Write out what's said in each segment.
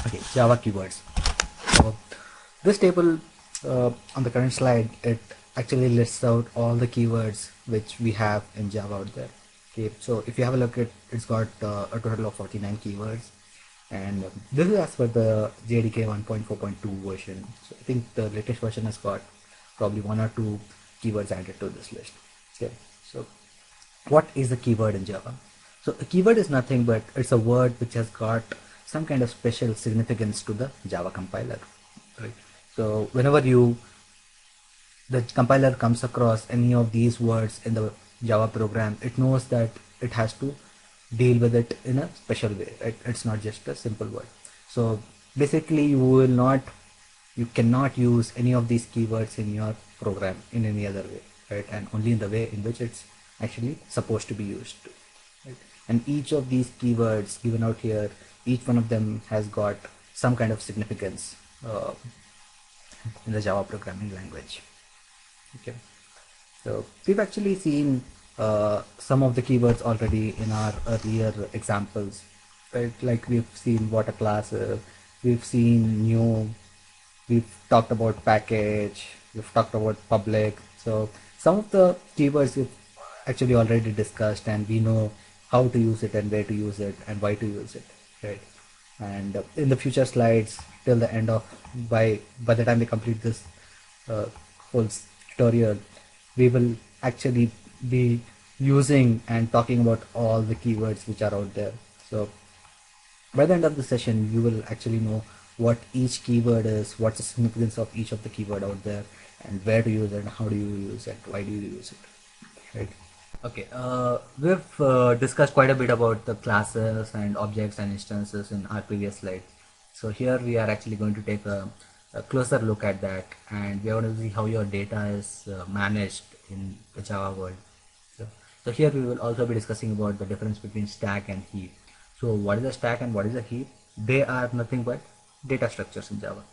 Okay, Java keywords. So this table on the current slide, it actually lists out all the keywords which we have in Java out there. Okay, so if you have a look at, it's got a total of 49 keywords, and this is as per the JDK 1.4.2 version. So I think the latest version has got probably one or two keywords added to this list. Okay, so what is a keyword in Java? So a keyword is nothing but it's a word which has got some kind of special significance to the Java compiler, right? So whenever the compiler comes across any of these words in the Java program, it knows that it has to deal with it in a special way, right? It's not just a simple word. So basically you cannot use any of these keywords in your program in any other way, right? And only in the way in which it's actually supposed to be used, right? And each of these keywords given out here, each one of them has got some kind of significance in the Java programming language. Okay, so we've actually seen some of the keywords already in our earlier examples, right? Like we've seen what a class is, we've seen new, we've talked about package, we've talked about public. So some of the keywords we've actually already discussed, and we know how to use it and where to use it and why to use it, right? And in the future slides till the end of by the time we complete this uh, whole tutorial, we will actually be using and talking about all the keywords which are out there. So by the end of the session, you will actually know what each keyword is, what's the significance of each of the keyword out there, and where to use it, and how do you use it, why do you use it, right? Okay, we've discussed quite a bit about the classes and objects and instances in our previous slide. So here we are actually going to take a closer look at that, and we are going to see how your data is managed in the Java world. So here we will also be discussing about the difference between stack and heap. So what is a stack and what is a heap? They are nothing but data structures in Java.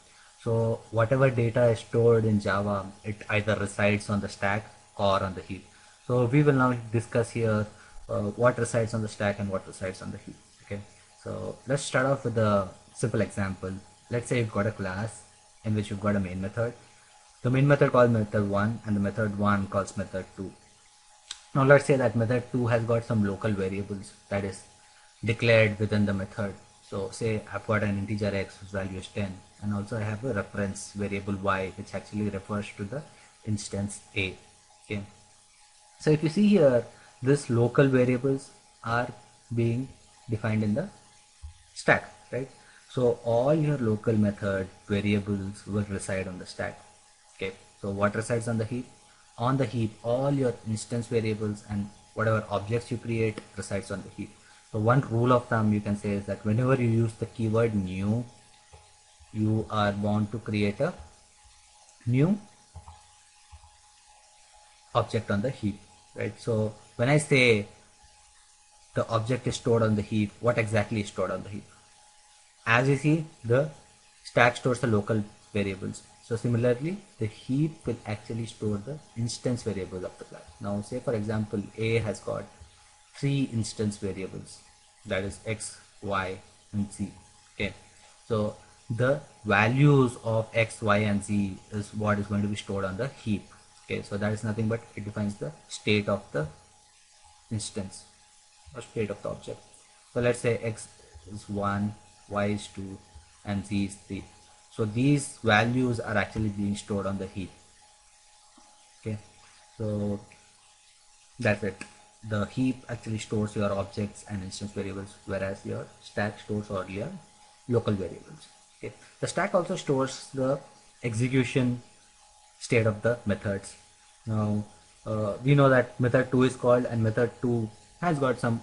So whatever data is stored in Java, it either resides on the stack or on the heap. So we will now discuss here what resides on the stack and what resides on the heap. Okay. So let's start off with a simple example. Let's say you've got a class in which you've got a main method. The main method calls method 1 and the method 1 calls method 2. Now let's say that method 2 has got some local variables that is declared within the method. So say I've got an integer x whose value is 10, and also I have a reference variable y which actually refers to the instance A. Okay. So if you see here, this local variables are being defined in the stack, right? So all your local method variables will reside on the stack. Okay, so what resides on the heap? On the heap, all your instance variables and whatever objects you create resides on the heap. So one rule of thumb you can say is that whenever you use the keyword new, you are bound to create a new object on the heap, right? So when I say the object is stored on the heap, what exactly is stored on the heap? As you see, the stack stores the local variables. So similarly, the heap will actually store the instance variables of the class. Now say for example, A has got 3 instance variables, that is x, y, and z. Okay, so the values of x, y, and z is what is going to be stored on the heap. Okay, so that is nothing but it defines the state of the instance or state of the object. So let's say x is 1, y is 2, and z is 3. So these values are actually being stored on the heap. Okay, so that's it. The heap actually stores your objects and instance variables, whereas your stack stores all your local variables. Okay, the stack also stores the execution state of the methods. Now we know that method 2 is called, and method 2 has got some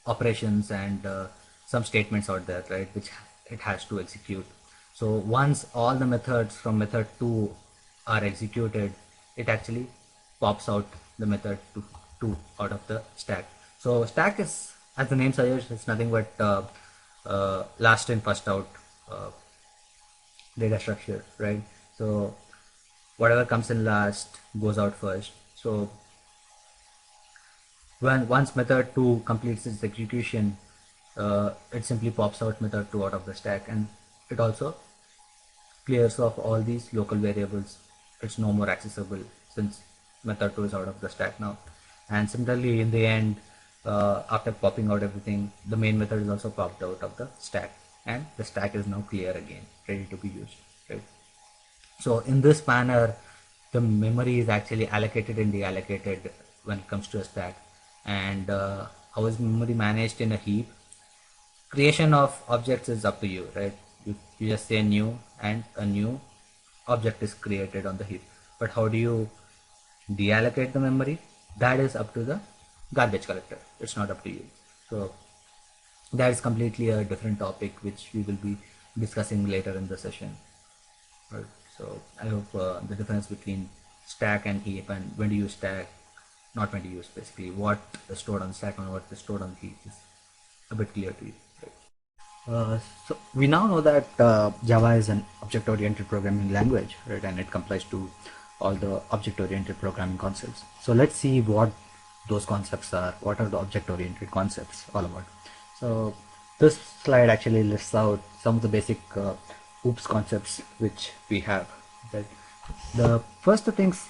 operations and some statements out there, right, which it has to execute. So once all the methods from method 2 are executed, it actually pops out the method 2 out of the stack. So stack is, as the name suggests, it's nothing but last in first out data structure, right? So whatever comes in last goes out first. So once method 2 completes its execution, it simply pops out method 2 out of the stack, and it also clears off all these local variables. It's no more accessible since method 2 is out of the stack now. And similarly, in the end, after popping out everything, the main method is also popped out of the stack, and the stack is now clear again, ready to be used, right? So in this manner, the memory is actually allocated and deallocated when it comes to a stack. And how is memory managed in a heap? Creation of objects is up to you, right? You just say new, and a new object is created on the heap. But how do you deallocate the memory? That is up to the garbage collector. It's not up to you. So that is completely a different topic which we will be discussing later in the session. Right. So I hope the difference between stack and heap, and when to use stack, not when to use, basically what is stored on stack and what is stored on heap, is a bit clear to you. Right. So we now know that Java is an object-oriented programming language, right, and it complies to all the object-oriented programming concepts. So let's see what those concepts are. What are the object-oriented concepts all about? So this slide actually lists out some of the basic OOPS concepts which we have. Right? The first two things,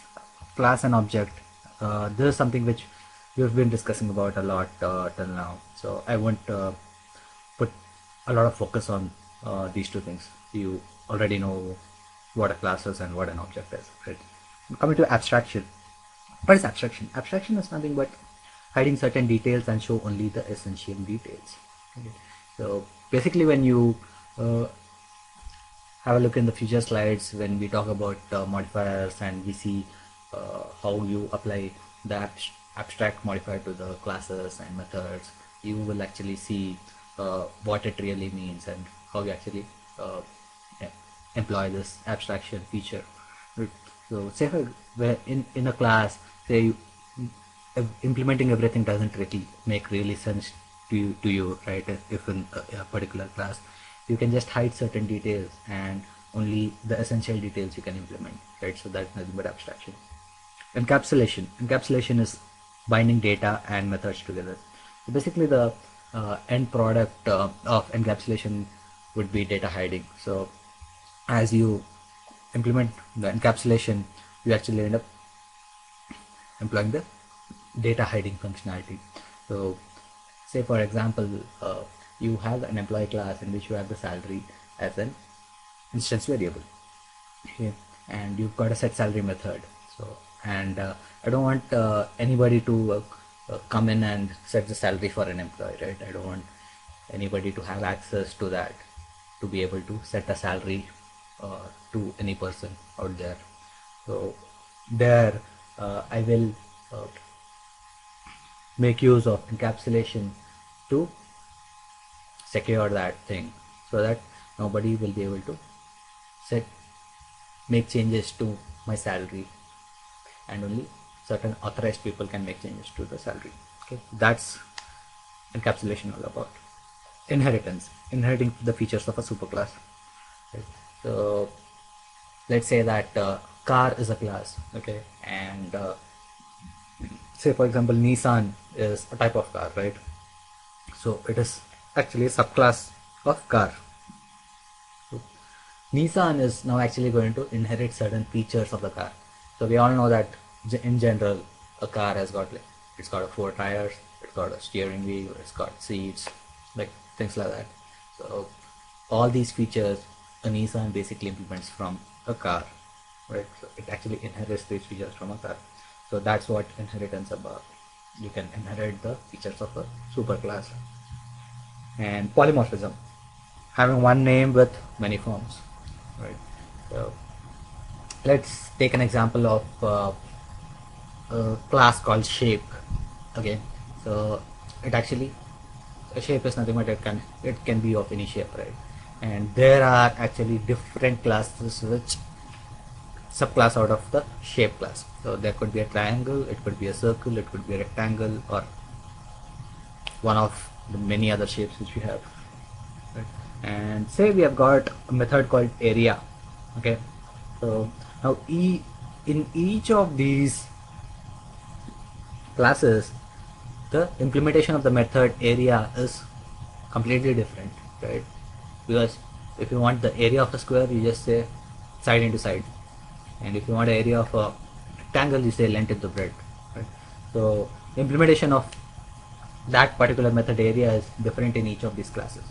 class and object, this is something which we've been discussing about a lot till now. So I won't put a lot of focus on these two things. You already know what a class is and what an object is, right? Coming to abstraction. What is abstraction? Abstraction is nothing but hiding certain details and show only the essential details. Okay. So basically, when you have a look in the future slides, when we talk about modifiers, and we see how you apply the abstract modifier to the classes and methods, you will actually see what it really means and how you actually employ this abstraction feature. So say for in a class, say implementing everything doesn't really make sense to you, right? If in a particular class, you can just hide certain details and only the essential details you can implement, right? So that's nothing but abstraction. Encapsulation is binding data and methods together. So basically, the end product of encapsulation would be data hiding. So as you implement the encapsulation, you actually end up employing the data hiding functionality. So say for example, you have an employee class in which you have the salary as an instance variable, okay, and you've got a set salary method. So and I don't want anybody to come in and set the salary for an employee, right? I don't want anybody to have access to that, to be able to set a salary to any person out there. So there I will make use of encapsulation to secure that thing, so that nobody will be able to make changes to my salary, and only certain authorized people can make changes to the salary. Okay, that's encapsulation all about. Inheriting the features of a superclass. Right? So let's say that car is a class, okay, and say for example Nissan is a type of car, right? So it is actually a subclass of car. So Nissan is now actually going to inherit certain features of the car. So we all know that in general a car has got, like, it's got 4 tires, it's got a steering wheel, it's got seats, like things like that. So all these features a Nissan basically implements from a car, right? So it actually inherits these features from a car. So that's what inheritance about. You can inherit the features of a superclass. And polymorphism, having one name with many forms, right? So let's take an example of a class called shape. Okay, so it actually, a shape is nothing but it can be of any shape, right? And there are actually different classes which subclass out of the shape class. So there could be a triangle, it could be a circle, it could be a rectangle, or one of the many other shapes which we have, right? And say we have got a method called area. Okay, so now in each of these classes, the implementation of the method area is completely different, right? Because if you want the area of a square, you just say side into side, and if you want the area of a rectangle, you say length into breadth, right? So implementation of that particular method area is different in each of these classes.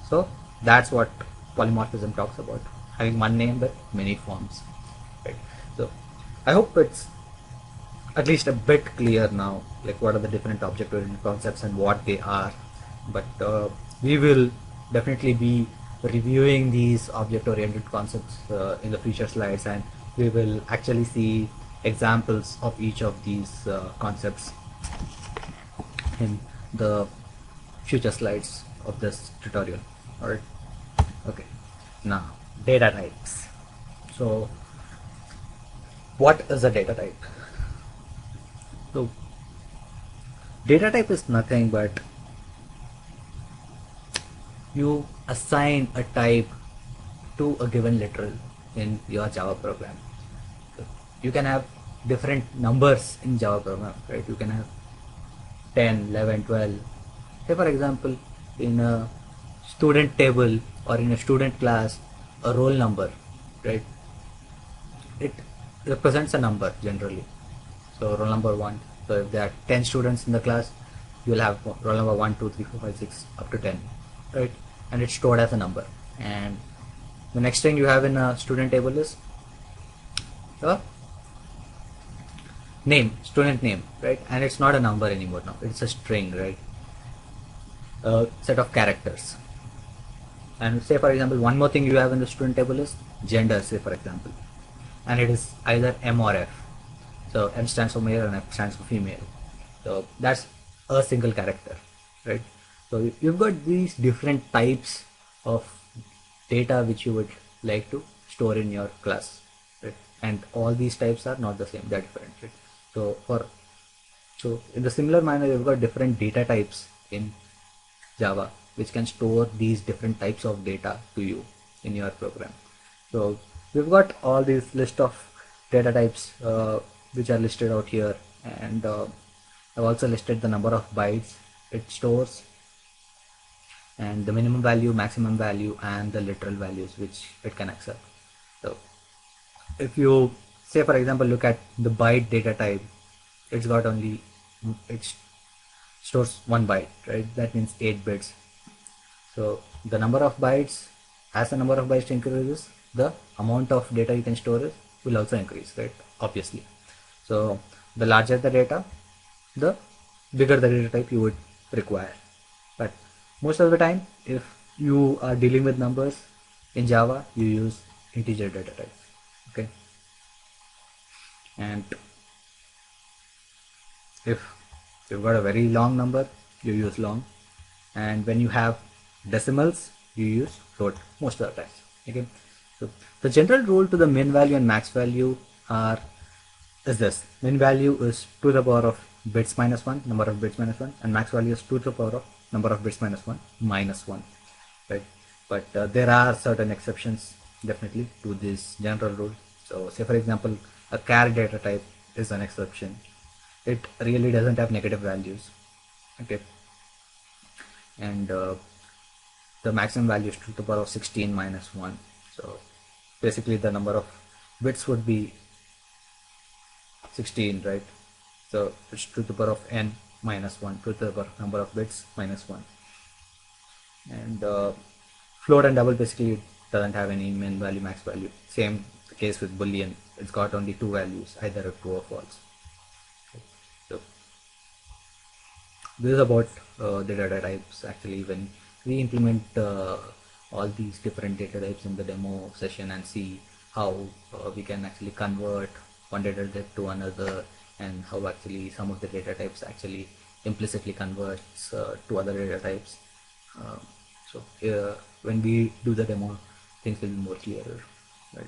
So that's what polymorphism talks about, having one name with many forms, right? So I hope it's at least a bit clear now, like what are the different object-oriented concepts and what they are. But we will definitely be reviewing these object-oriented concepts in the future slides, and we will actually see examples of each of these concepts in the future slides of this tutorial. Alright, okay, now data types. So what is a data type? So data type is nothing but you assign a type to a given literal in your Java program. So you can have different numbers in Java program, right? You can have 10, 11, 12. Say for example, in a student table or in a student class, a roll number, right? It represents a number generally. So roll number 1. So if there are 10 students in the class, you will have roll number 1, 2, 3, 4, 5, 6 up to 10, right? And it's stored as a number. And the next thing you have in a student table is the name, student name, right? And it's not a number anymore now, it's a string, right? A set of characters. And say for example, one more thing you have in the student table is gender, say for example, and it is either M or F. So M stands for male and F stands for female. So that's a single character, right? So you've got these different types of data which you would like to store in your class, right? And all these types are not the same, they're different, right? So in the similar manner, you've got different data types in Java which can store these different types of data to you in your program. So we've got all these list of data types which are listed out here, and I've also listed the number of bytes it stores, and the minimum value, maximum value, and the literal values which it can accept. So if you say for example look at the byte data type, it's got only, it stores 1 byte, right? That means 8 bits. So the number of bytes, as the number of bytes increases, the amount of data you can store will also increase, right? Obviously. So the larger the data, the bigger the data type you would require. But most of the time, if you are dealing with numbers in Java, you use integer data type. Okay. And if you've got a very long number, you use long. And when you have decimals, you use float most of the time. Okay. So the general rule to the min value and max value is this: min value is to the power of bits minus 1, number of bits minus 1, and max value is to the power of number of bits minus 1 minus 1, right? But there are certain exceptions definitely to this general rule. So say for example, a char data type is an exception. It really doesn't have negative values, okay? And the maximum value is to the power of 16 minus 1. So basically the number of bits would be 16, right? So it's to the power of n minus 1, to the power of number of bits minus 1. And float and double basically doesn't have any min value, max value. Same case with boolean, it's got only 2 values, either a true or false. So this is about the data types. Actually, when we implement all these different data types in the demo session and see how we can actually convert one data type to another, and how actually some of the data types actually implicitly converts to other data types. So when we do the demo, things will be more clearer, right?